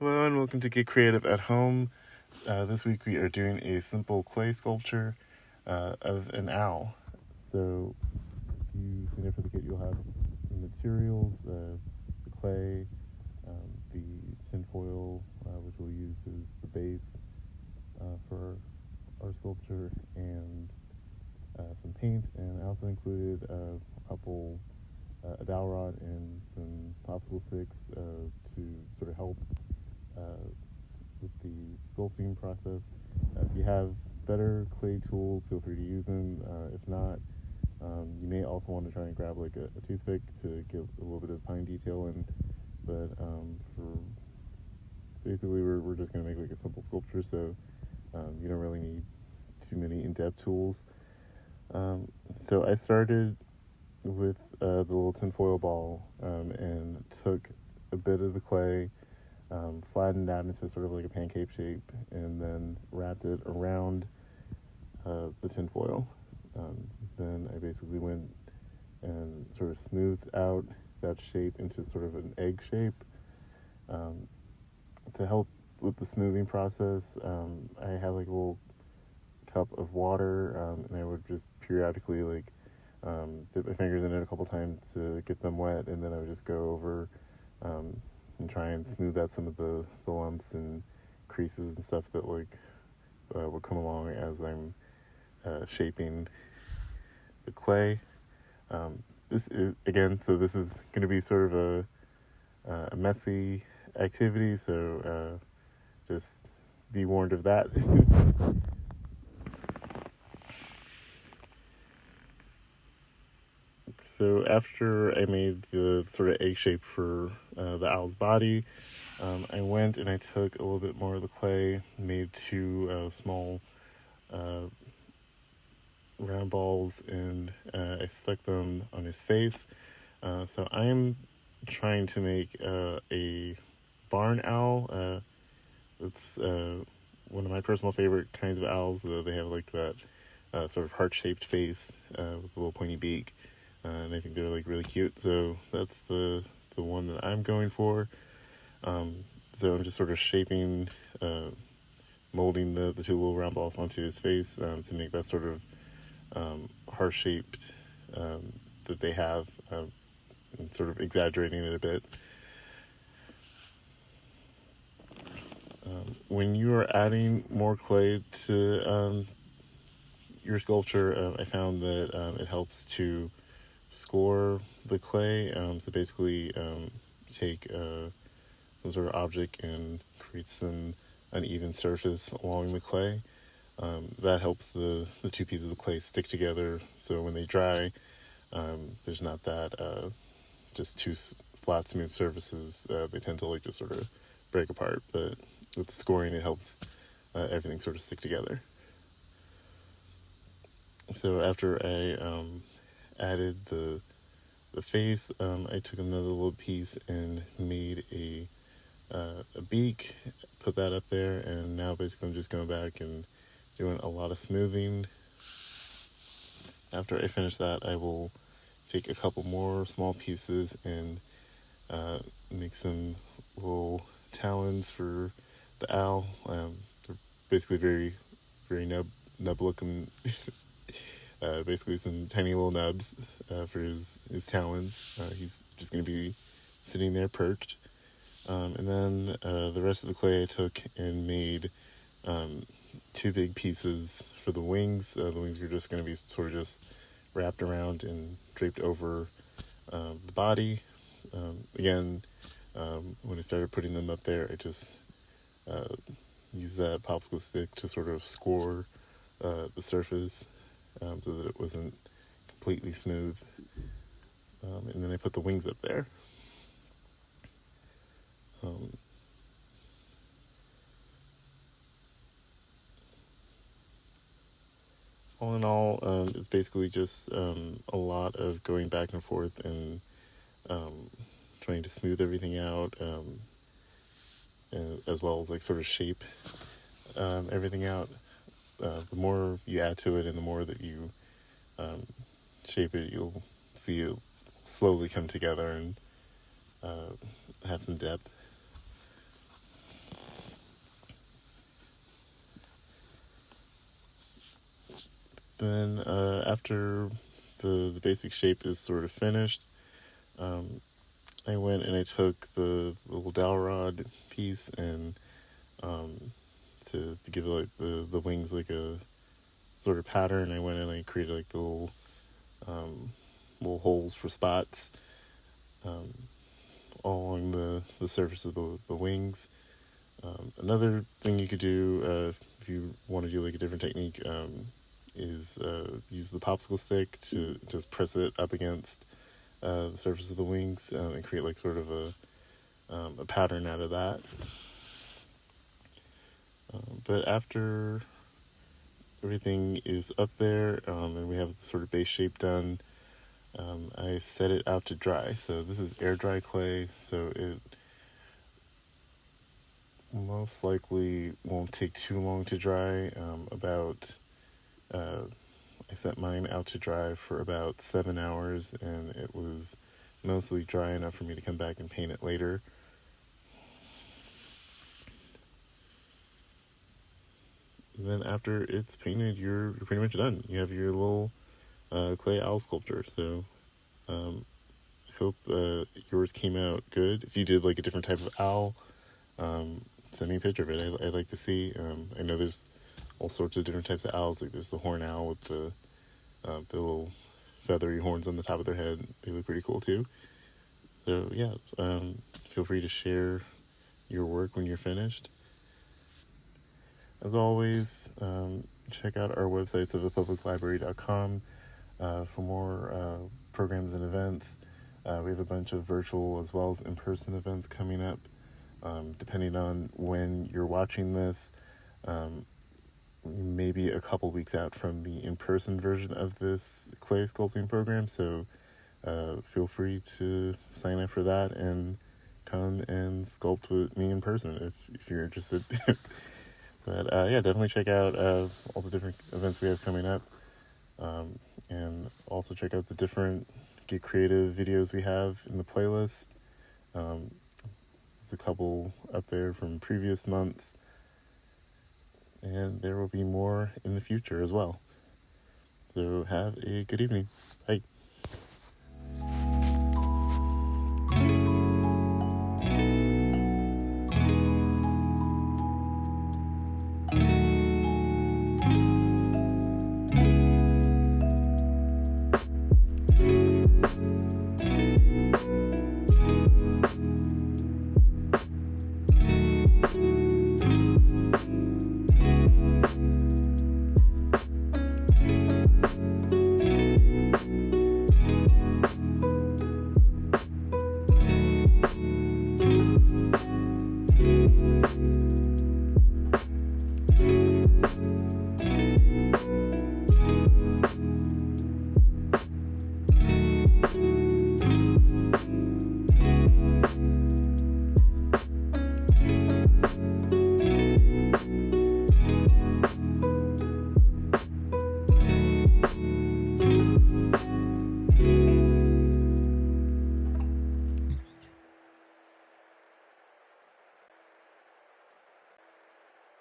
Hello and welcome to Get Creative at Home. This week we are doing a simple clay sculpture of an owl. So if you sign up for the kit, you'll have the materials, the clay, the tinfoil, which we'll use as the base for our sculpture, and some paint. And I also included a dowel rod and some popsicle sticks to sort of help with the sculpting process. If you have better clay tools, feel free to use them. If not, you may also want to try and grab like a toothpick to get a little bit of fine detail in. But for basically, we're just going to make like a simple sculpture, so you don't really need too many in-depth tools. So I started with the little tinfoil ball and took a bit of the clay, flattened out into sort of like a pancake shape, and then wrapped it around the tinfoil. Then I basically went and sort of smoothed out that shape into sort of an egg shape. To help with the smoothing process, I had like a little cup of water, and I would just periodically dip my fingers in it a couple times to get them wet, and then I would just go over and try and smooth out some of the lumps and creases and stuff that would come along as I'm shaping the clay. This is going to be sort of a messy activity, so just be warned of that. So after I made the sort of egg shape for the owl's body, I went and I took a little bit more of the clay, made two small round balls, and I stuck them on his face. So I'm trying to make a barn owl. It's one of my personal favorite kinds of owls. They have like that sort of heart-shaped face with a little pointy beak. And I think they're like really cute, so that's the one that I'm going for. So I'm just sort of shaping, molding the two little round balls onto his face to make that sort of heart-shaped that they have, and sort of exaggerating it a bit. When you are adding more clay to your sculpture, I found that it helps to score the clay. So basically take some sort of object and create some uneven surface along the clay. That helps the two pieces of clay stick together, so when they dry, there's not that just two flat smooth surfaces. They tend to just sort of break apart, but with the scoring it helps everything sort of stick together. So after I added the face, I took another little piece and made a beak, put that up there, and now basically I'm just going back and doing a lot of smoothing. After I finish that, I will take a couple more small pieces and make some little talons for the owl. They're basically very, very nub looking. Basically some tiny little nubs for his talons. He's just going to be sitting there perched. And then the rest of the clay I took and made two big pieces for the wings. The wings are just going to be sort of just wrapped around and draped over the body. Again, when I started putting them up there, I just used that popsicle stick to sort of score the surface so that it wasn't completely smooth. And then I put the wings up there. All in all, it's basically just a lot of going back and forth and trying to smooth everything out, and as well as sort of shape everything out. The more you add to it and the more that you shape it, you'll see it slowly come together and have some depth. Then after the basic shape is sort of finished, um, I went and I took the little dowel rod piece and to give it like the wings like a sort of pattern. I went and I created like the um, little holes for spots um, all along the surface of the wings. Another thing you could do if you want to do like a different technique is use the popsicle stick to just press it up against the surface of the wings and create like sort of a pattern out of that. But after everything is up there and we have the sort of base shape done, I set it out to dry. So this is air dry clay, so it most likely won't take too long to dry. I set mine out to dry for about 7 hours, and it was mostly dry enough for me to come back and paint it later. And then after it's painted, you're pretty much done. You have your little clay owl sculpture. So I hope yours came out good. If you did like a different type of owl, send me a picture of it. I'd like to see. I know there's all sorts of different types of owls. Like there's the horn owl with the little feathery horns on the top of their head. They look pretty cool too. So yeah, feel free to share your work when you're finished. As always, check out our websites at thepubliclibrary.com for more programs and events. We have a bunch of virtual as well as in-person events coming up. Depending on when you're watching this, maybe a couple weeks out from the in-person version of this clay sculpting program. So feel free to sign up for that and come and sculpt with me in person if you're interested. But yeah, definitely check out all the different events we have coming up. And also check out the different Get Creative videos we have in the playlist. There's a couple up there from previous months. And there will be more in the future as well. So have a good evening. Bye.